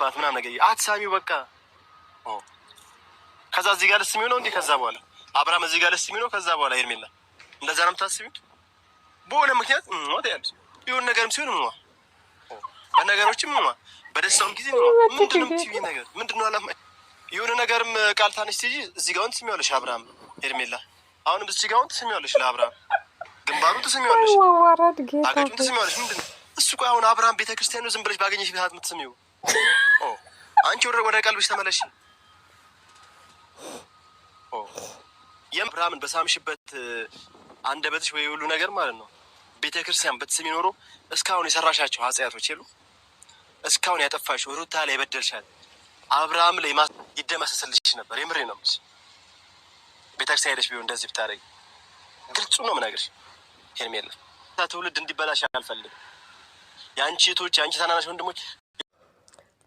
ባት ምናምን ነገር አትሳሚው በቃ ከዛ እዚህ ጋር ልስሚው ነው እንዴ? ከዛ በኋላ አብርሃም እዚህ ጋር ልስሚው ነው። ከዛ በኋላ ሄርሜላ እንደዛ ነው የምታስቢው? በሆነ ምክንያት ወደ ያለ ይሁን ነገርም ሲሆን በነገሮችም በደስታውም ጊዜ ምንድነው የምትይው ነገር ምንድነው? አላማ የሆነ ነገርም ቃል ታነሽ ትጂ እዚህ ጋር ትስሚዋለሽ አብርሃም ሄርሜላ አሁንም እዚህ ጋር ትስሚዋለሽ ለአብርሃም ግንባሩን ትስሚዋለሽ አገጩን ትስሚዋለሽ ምንድነው እሱ? ቆይ አሁን አብርሃም ቤተክርስቲያን ነው ዝም ብለሽ ባገኘሽ ቢሃት የምትስሚው? አንቺ ወደ ቀልብሽ ተመለሽ። የአብርሃምን በሳምሽበት አንደበትሽ ወይ ሁሉ ነገር ማለት ነው ቤተክርስቲያን ብትስሚ ኖሮ እስካሁን የሰራሻቸው ኃጢአቶች የሉ እስካሁን ያጠፋሽው ሩታ ላይ በደልሻል አብርሃም ላይ ይደመሰስልሽ ነበር። የምሬ ነው የምልሽ። ቤተክርስቲያን ሄደሽ ቢሆን እንደዚህ ብታረጊ ግልጹ ነው የምነግርሽ ሄርሜላ። ትውልድ እንዲበላሽ አልፈልግም። የአንቺ እህቶች የአንቺ ታናናሽ ወንድሞች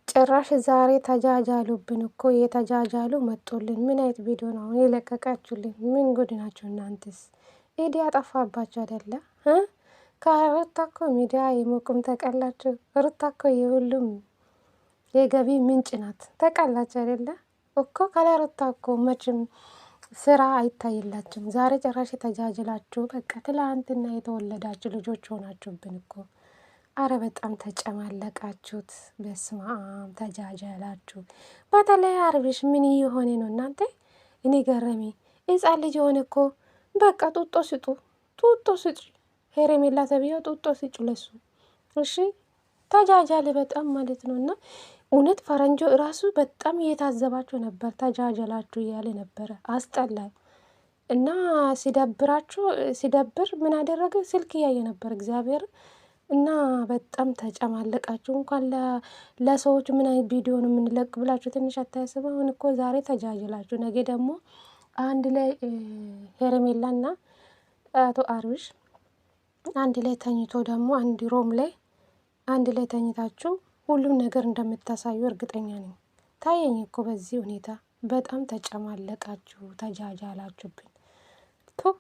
ጭራሽ ዛሬ ተጃጃሉብን እኮ የተጃጃሉ መጦልን። ምን አይነት ቪዲዮ ነው አሁን የለቀቃችሁልን? ምን ጉድ ናቸው እናንተስ? ሚዲያ ጠፋባችሁ አይደለ? ከሩታ እኮ ሚዲያ የሞቁም ተቀላችሁ። ሩታ እኮ የሁሉም የገቢ ምንጭ ናት። ተቀላችሁ አይደለ እኮ ካለ ሩታ እኮ መቼም ስራ አይታይላችሁም። ዛሬ ጭራሽ ተጃጅላችሁ በቃ ትላንትና የተወለዳችሁ ልጆች ሆናችሁብን እኮ። አረ በጣም ተጨማለቃችሁት። በስመ አብ ተጃጃላችሁ። በተለይ አብርሽ ምን የሆነ ነው እናንተ? እኔ ገረሜ ሕፃን ልጅ የሆነ እኮ በቃ ጡጦ ስጡ፣ ጡጦ ስጭ። ሄርሜላ ተብዬው ጡጦ ስጭ ለሱ። እሺ ተጃጃለ በጣም ማለት ነው። እና እውነት ፈረንጆ እራሱ በጣም እየታዘባችሁ ነበር። ተጃጃላችሁ እያለ ነበረ። አስጠላል። እና ሲደብራችሁ ሲደብር ምን አደረገ? ስልክ እያየ ነበር እግዚአብሔር። እና በጣም ተጨማለቃችሁ። እንኳን ለሰዎች ምን አይነት ቪዲዮ ነው የምንለቅ ብላችሁ ትንሽ አታያስቡ? አሁን እኮ ዛሬ ተጃጅላችሁ ነገ ደግሞ አንድ ላይ ሄርሜላና አቶ አብርሽ አንድ ላይ ተኝቶ ደግሞ አንድ ሮም ላይ አንድ ላይ ተኝታችሁ ሁሉም ነገር እንደምታሳዩ እርግጠኛ ነኝ። ታየኝ እኮ በዚህ ሁኔታ በጣም ተጨማለቃችሁ፣ ተጃጃላችሁብን። ቶ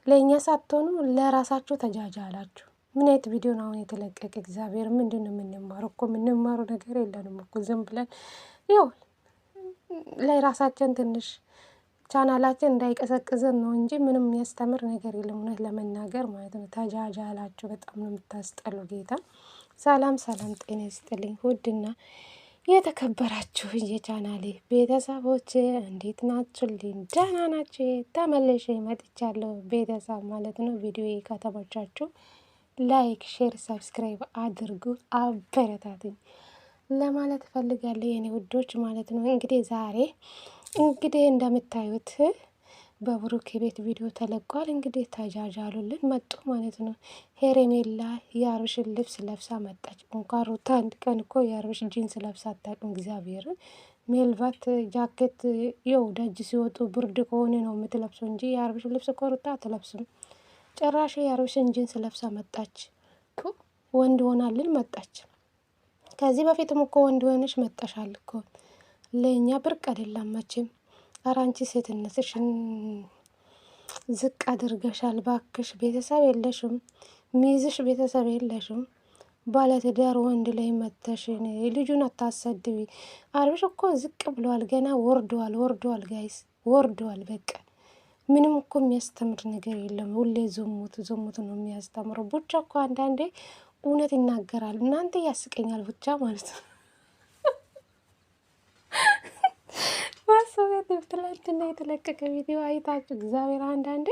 ለእኛ ሳትሆኑ ለራሳችሁ ተጃጃላችሁ። ምን አይነት ቪዲዮ ነው አሁን የተለቀቀ? እግዚአብሔር ምንድን ነው የምንማረው? እኮ የምንማረው ነገር የለንም እኮ ዝም ብለን ያው ለራሳችን ትንሽ ቻናላችን እንዳይቀዘቅዘን ነው እንጂ ምንም የሚያስተምር ነገር የለም። እውነት ለመናገር ማለት ነው። ተጃጃላችሁ። በጣም ነው የምታስጠሉ። ጌታ ሰላም ሰላም፣ ጤና ይስጥልኝ ውድና የተከበራችሁ የቻናሌ ቤተሰቦች እንዴት ናችሁልኝ? ደህና ናችሁ? ተመልሼ መጥቻለሁ ቤተሰብ ማለት ነው። ቪዲዮ ከተመቻችሁ ላይክ፣ ሼር፣ ሰብስክራይብ አድርጉ፣ አበረታቱኝ ለማለት ፈልጋለሁ የኔ ውዶች ማለት ነው። እንግዲህ ዛሬ እንደምታዩት በብሩክ ቤት ቪዲዮ ተለቋል። እንግዲህ ተጃጃሉልን መጡ ማለት ነው። ሄርሜላ የአብርሽን ልብስ ለብሳ መጣች። እንኳን ሩታ አንድ ቀን እኮ የአብርሽ ጂንስ ለብሳ አታውቅም። እግዚአብሔርን ሜልባት ጃኬት የው ደጅ ሲወጡ ብርድ ከሆነ ነው የምትለብሰው እንጂ የአብርሽ ልብስ እኮ ሩታ አትለብስም። ጭራሽ የአብርሽን ጂንስ ለብሳ መጣች። ወንድ ሆናልን መጣች። ከዚህ በፊትም እኮ ወንድ ሆነሽ መጣሻል እኮ። ለእኛ ብርቅ አይደለም መቼም። ኧረ አንቺ ሴትነትሽን ዝቅ አድርገሻል ባክሽ። ቤተሰብ የለሽም፣ ሚይዝሽ ቤተሰብ የለሽም። ባለትዳር ወንድ ላይ መተሽ ልጁን አታሰድቢ። አብርሽ እኮ ዝቅ ብለዋል፣ ገና ወርደዋል ጋይስ ወርደዋል። በቃ ምንም እኮ የሚያስተምር ነገር የለም። ሁሌ ዝሙት ነው የሚያስተምረው። ቡቻ እኮ አንዳንዴ እውነት ይናገራል። እናንተ ያስቀኛል ቡቻ ማለት ነው። ማሰበት ትላንትና የተለቀቀ ቪዲዮ አይታችሁ እግዚአብሔር አንዳንዴ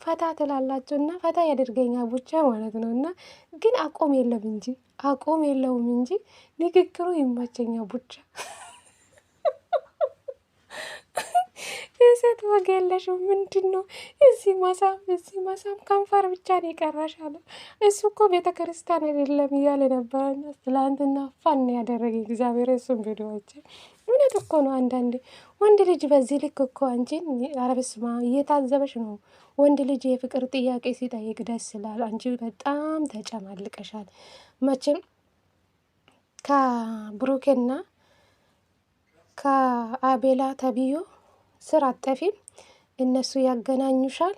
ፈታ ትላላችሁ እና ፈታ ያደርገኛል ቡቻ ማለት ነው። እና ግን አቆም የለውም እንጂ ንግግሩ ይማቸኛል ቡቻ። የሴት ወግ የለሽም ምንድን ነው? እዚህ ማሳም ከንፈር ብቻ ነው የቀራሻለ። እሱ እኮ ቤተ ክርስቲያን አይደለም እያለ ነበረና ትላንትና ፋን ያደረገ እግዚአብሔር እሱም ቪዲዮዎች እውነት እኮ ነው። አንዳንዴ ወንድ ልጅ በዚህ ልክ እኮ አንቺን አረብስማ እየታዘበሽ ነው። ወንድ ልጅ የፍቅር ጥያቄ ሲጠይቅ ደስ ይላል። አንቺ በጣም ተጨማልቀሻል። መቼም ከብሩኬና ከአቤላ ተብዮ ስራ አጠፊም እነሱ ያገናኙሻል።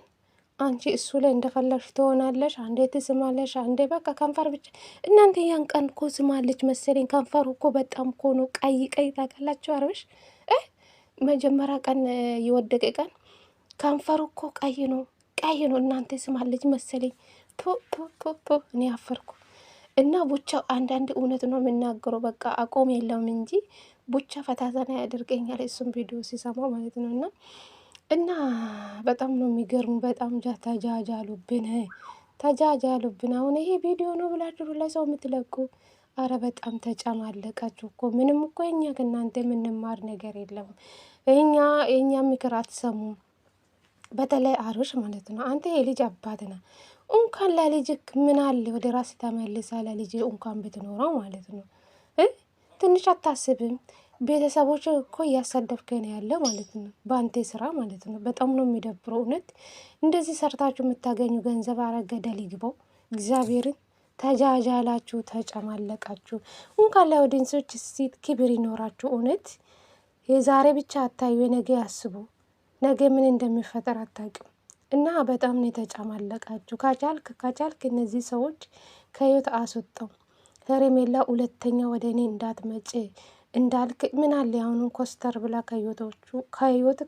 አንቺ እሱ ላይ እንደፈለግሽ ትሆናለሽ። አንዴ ትስማለሽ፣ አንዴ በቃ ከንፈር ብቻ። እናንተ ያን ቀን እኮ ስማለች መሰለኝ። ከንፈሩ እኮ በጣም እኮ ነው ቀይ ቀይ ታውቃላችሁ። አርብሽ መጀመሪያ ቀን የወደቀ ቀን ከንፈሩ እኮ ቀይ ነው ቀይ ነው። እናንተ ስማለች መሰለኝ። ፖ እኔ አፈርኩ። እና ቡቻው አንዳንድ እውነት ነው የምናገረው። በቃ አቆም የለውም እንጂ ቡቻ ፈታተና ያደርገኛል። እሱም ቪዲዮ ሲሰማ ማለት ነው እና በጣም ነው የሚገርሙ። በጣም ተጃጃሉብን። አሁን ይሄ ቪዲዮ ነው ብላችሁ ለሰው የምትለቁ፣ አረ በጣም ተጨማለቃችሁ እኮ። ምንም እኮ እኛ ከእናንተ የምንማር ነገር የለም። የእኛ ምክር አትሰሙም። በተለይ አብርሽ ማለት ነው። አንተ የልጅ አባት ነህ። እንኳን ለልጅ ምን አለ ወደ ራስ ተመልሳ ለልጅ እንኳን ብትኖረው ማለት ነው። ትንሽ አታስብም? ቤተሰቦች እኮ እያሳደብከ ነው ያለ ማለት ነው፣ በአንቴ ስራ ማለት ነው። በጣም ነው የሚደብረው እውነት። እንደዚህ ሰርታችሁ የምታገኙ ገንዘብ አረገደል ይግባው። እግዚአብሔርን ተጃጃላችሁ፣ ተጨማለቃችሁ። እንኳን ለኦዲየንሶች ሴት ክብር ይኖራችሁ እውነት። የዛሬ ብቻ አታዩ፣ የነገ ያስቡ። ነገ ምን እንደሚፈጠር አታውቅም። እና በጣም ነው የተጨማለቃችሁ። ከቻልክ እነዚህ ሰዎች ከህይወት አስወጣው። ሄርሜላ ሁለተኛ ወደ እኔ እንዳትመጭ እንዳልክ ምን አለ አሁንም ኮስተር ብላ ከህይወት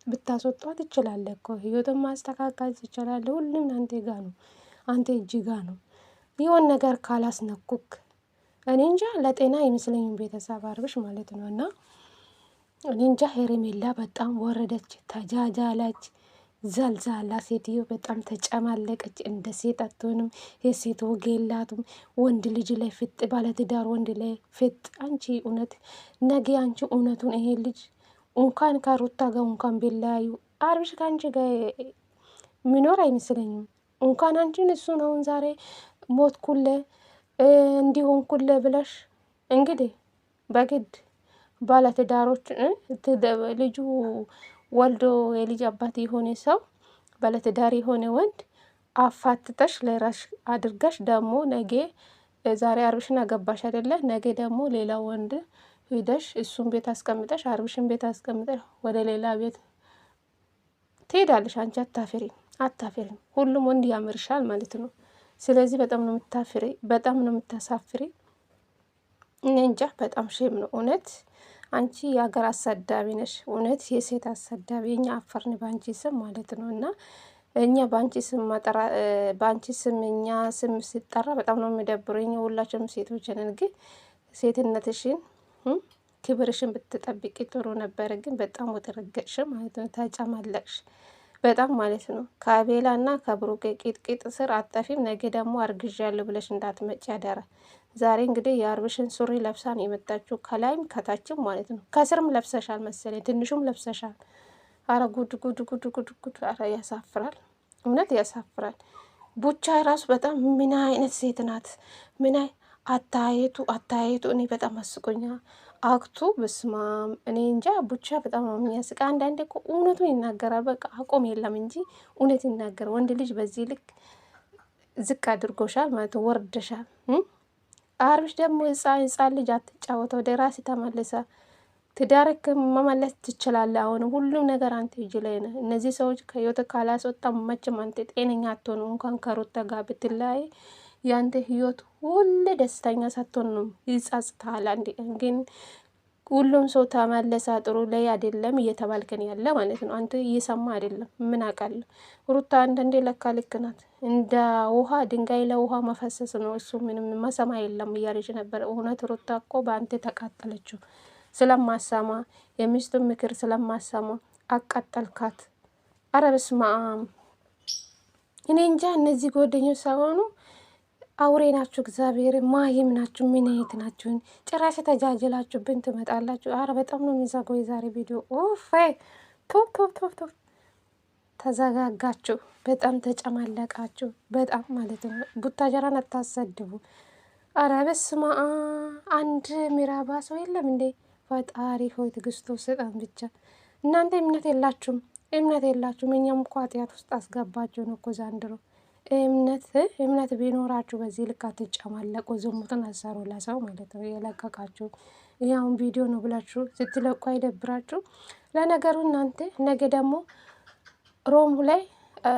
ብታስወጧ ትችላለህ እኮ። ህይወትን ማስተካከል ትችላለህ። ሁሉም አንተ ጋ ነው፣ አንተ እጅ ጋ ነው። ይሆን ነገር ካላስነኩክ እኔ እንጃ። ለጤና አይመስለኝም ቤተሰብ አብርሽ ማለት ነው። እና እኔ እንጃ። ሄርሜላ በጣም ወረደች፣ ተጃጃለች። ዘልዛላ ሴትዮ በጣም ተጨማለቀች። እንደ ሴት አትሆንም። የሴት ወግ የላትም። ወንድ ልጅ ላይ ፍጥ፣ ባለትዳር ወንድ ላይ ፍጥ። አንቺ እውነት ነገ አንቺ እውነቱን ይሄ ልጅ እንኳን ከሩታ ጋር እንኳን ቢለያዩ አብርሽ ከአንቺ ጋር ሚኖር አይመስለኝም። እንኳን አንቺን እሱን አሁን ዛሬ ሞት ኩለ እንዲሆን ኩለ ብለሽ እንግዲህ በግድ ባለትዳሮች ልጁ ወልዶ የልጅ አባት የሆነ ሰው ባለትዳር የሆነ ወንድ አፋትተሽ ለራሽ አድርገሽ ደግሞ ነገ ዛሬ አብርሽን አገባሽ አይደለ? ነገ ደግሞ ሌላ ወንድ ሂደሽ እሱን ቤት አስቀምጠሽ አብርሽን ቤት አስቀምጠሽ ወደ ሌላ ቤት ትሄዳለሽ። አንቺ አታፍሪም። ሁሉም ወንድ ያምርሻል ማለት ነው። ስለዚህ በጣም ነው የምታፍሪ፣ በጣም ነው የምታሳፍሪ። እኔ እንጃ። በጣም ሼም ነው እውነት። አንቺ የሀገር አሳዳቢ ነሽ እውነት፣ የሴት አሳዳቢ። እኛ አፈርን በአንቺ ስም ማለት ነው። እና እኛ በአንቺ ስም እኛ ስም ሲጠራ በጣም ነው የሚደብረው። እኛ ሁላችንም ሴቶች ነን፣ ግን ሴትነትሽን ክብርሽን ብትጠብቂ ጥሩ ነበረ። ግን በጣም ወተረገጥሽ ማለት ነው። ተጨማለቅሽ በጣም ማለት ነው። ከአቤላ እና ከብሩኬ ቂጥቂጥ ስር አጠፊም። ነገ ደግሞ አርግዣለሁ ብለሽ እንዳትመጪ ያደራ። ዛሬ እንግዲህ የአብርሽን ሱሪ ለብሳን የመጣችው ከላይም ከታችም ማለት ነው። ከስርም ለብሰሻል መሰለኝ፣ ትንሹም ለብሰሻል። አረ ጉድ ጉድ ጉድ ጉድ ጉድ! አረ ያሳፍራል፣ እውነት ያሳፍራል። ቡቻ ራሱ በጣም ምን አይነት ሴት ናት? ምን አታየቱ እኔ በጣም አስቆኛ አክቱ በስማም። እኔ እንጃ። ቡቻ በጣም ነው የሚያስቅ። አንዳንዴ እኮ እውነቱን ይናገራል። በቃ አቆም የለም እንጂ እውነት ይናገር። ወንድ ልጅ በዚህ ልክ ዝቅ አድርጎሻል ማለት ወርደሻል። አብርሽ ደግሞ ህፃን ልጅ አትጫወተ፣ ወደ ራስ ተመልሰ ትዳርክ መመለስ ትችላለህ። አሁን ሁሉም ነገር አንተ እጅ ላይ ነህ። እነዚህ ሰዎች ከህይወት ካላስወጣ መቼም አንተ ጤነኛ አትሆኑ። እንኳን ከሩታ ጋር ብትለያይ የአንተ ህይወት ሁሌ ደስተኛ ሳትሆን ነው ይጸጽታል። አንድ ግን ሁሉም ሰው ተመለሰ ጥሩ ላይ አይደለም እየተባልከን ያለ ማለት ነው። አንተ እየሰማ አይደለም። ምን አውቃለሁ። ሩታ አንዳንዴ ለካ ልክ ናት። እንደ ውሃ ድንጋይ ለውሃ መፈሰስ ነው። እሱ ምንም መሰማ የለም እያለች ነበር። እውነት ሩታ እኮ በአንተ ተቃጠለችው። ስለማሰማ የሚስቱን ምክር ስለማሰማ አቃጠልካት። አረ በስመ አብ። እኔ እንጃ። እነዚህ ጓደኞች ሳይሆኑ አውሬ ናችሁ። እግዚአብሔር ማይም ናችሁ። ምን አይነት ናችሁን? ጭራሽ ተጃጅላችሁብን ትመጣላችሁ። አረ በጣም ነው የሚዘገው የዛሬ ቪዲዮ። ኦፍ ቶ ተዘጋጋችሁ። በጣም ተጨማለቃችሁ። በጣም ማለት ነው። ቡታጀራን አታሰድቡ። አረ በስመ አብ። አንድ ሚራባ ሰው የለም እንዴ? ፈጣሪ ሆይ ትግስቶ ስጠን ብቻ። እናንተ እምነት የላችሁም። እኛም እኮ ኃጢአት ውስጥ አስገባችሁን እኮ ዘንድሮ። እምነት ቢኖራችሁ በዚህ ልክ አትጨማለቁ። ዝሙትን አሰሩ ለሰው ማለት ነው የለቀቃችሁ። ያውን ቪዲዮ ነው ብላችሁ ስትለቁ አይደብራችሁ? ለነገሩ እናንተ ነገ ደግሞ ሮሙ ላይ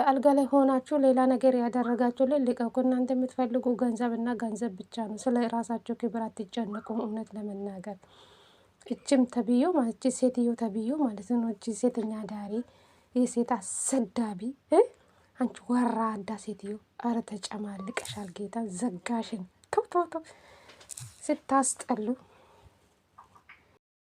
አልጋ ላይ ሆናችሁ ሌላ ነገር ያደረጋችሁ ልቀቁ። እናንተ የምትፈልጉ ገንዘብና ገንዘብ ብቻ ነው። ስለ ራሳቸው ክብር አትጨነቁም። እውነት ለመናገር እችም ተብዮ ማለት ሴትዮ ተብዮ ማለት ነው። እቺ ሴተኛ ዳሪ የሴት አሰዳቢ አንቺ ወራዳ ሴትዮ፣ አረ ተጨማልቀሻል። ጌታ ዘጋሽን። ስታስጠሉ